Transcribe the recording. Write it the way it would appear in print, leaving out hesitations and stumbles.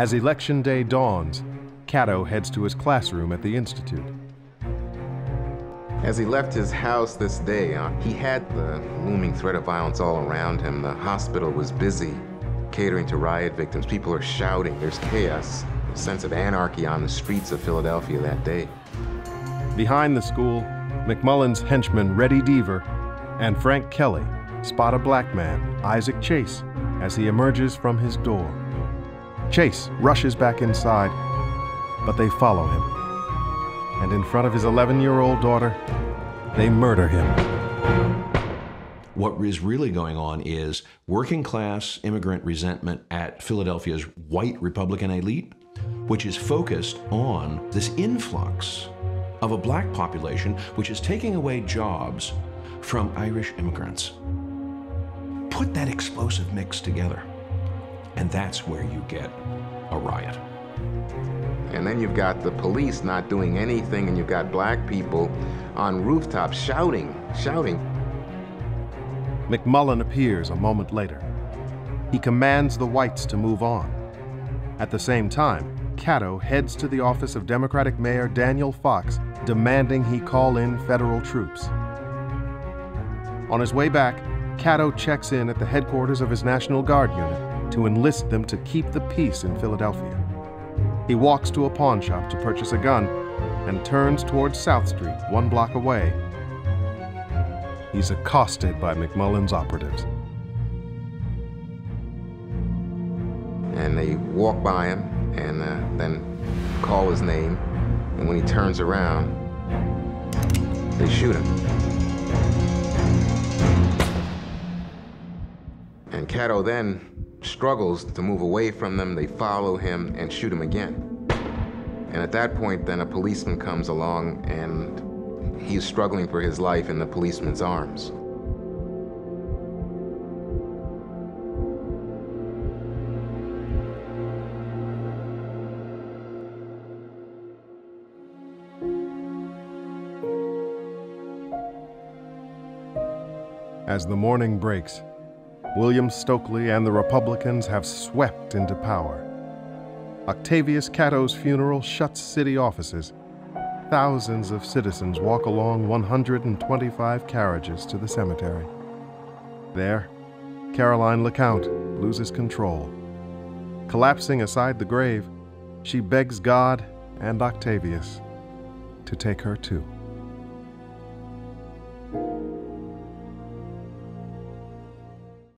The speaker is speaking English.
As election day dawns, Catto heads to his classroom at the Institute. As he left his house this day, he had the looming threat of violence all around him. The hospital was busy catering to riot victims. People are shouting. There's chaos, a sense of anarchy on the streets of Philadelphia that day. Behind the school, McMullen's henchman Reddy Deaver and Frank Kelly spot a black man, Isaac Chase, as he emerges from his door. Chase rushes back inside, but they follow him. And in front of his 11-year-old daughter, they murder him. What is really going on is working class immigrant resentment at Philadelphia's white Republican elite, which is focused on this influx of a black population which is taking away jobs from Irish immigrants. Put that explosive mix together, and that's where you get a riot. And then you've got the police not doing anything, and you've got black people on rooftops shouting. McMullen appears a moment later. He commands the whites to move on. At the same time, Catto heads to the office of Democratic Mayor Daniel Fox, demanding he call in federal troops. On his way back, Catto checks in at the headquarters of his National Guard unit to enlist them to keep the peace in Philadelphia. He walks to a pawn shop to purchase a gun and turns towards South Street, 1 block away. He's accosted by McMullen's operatives. And they walk by him and then call his name. And when he turns around, they shoot him. And Catto then struggles to move away from them. They follow him and shoot him again. And at that point, then a policeman comes along, and he's struggling for his life in the policeman's arms. As the morning breaks, William Stokely and the Republicans have swept into power. Octavius Catto's funeral shuts city offices. Thousands of citizens walk along 125 carriages to the cemetery. There, Caroline LeCount loses control. Collapsing aside the grave, she begs God and Octavius to take her too.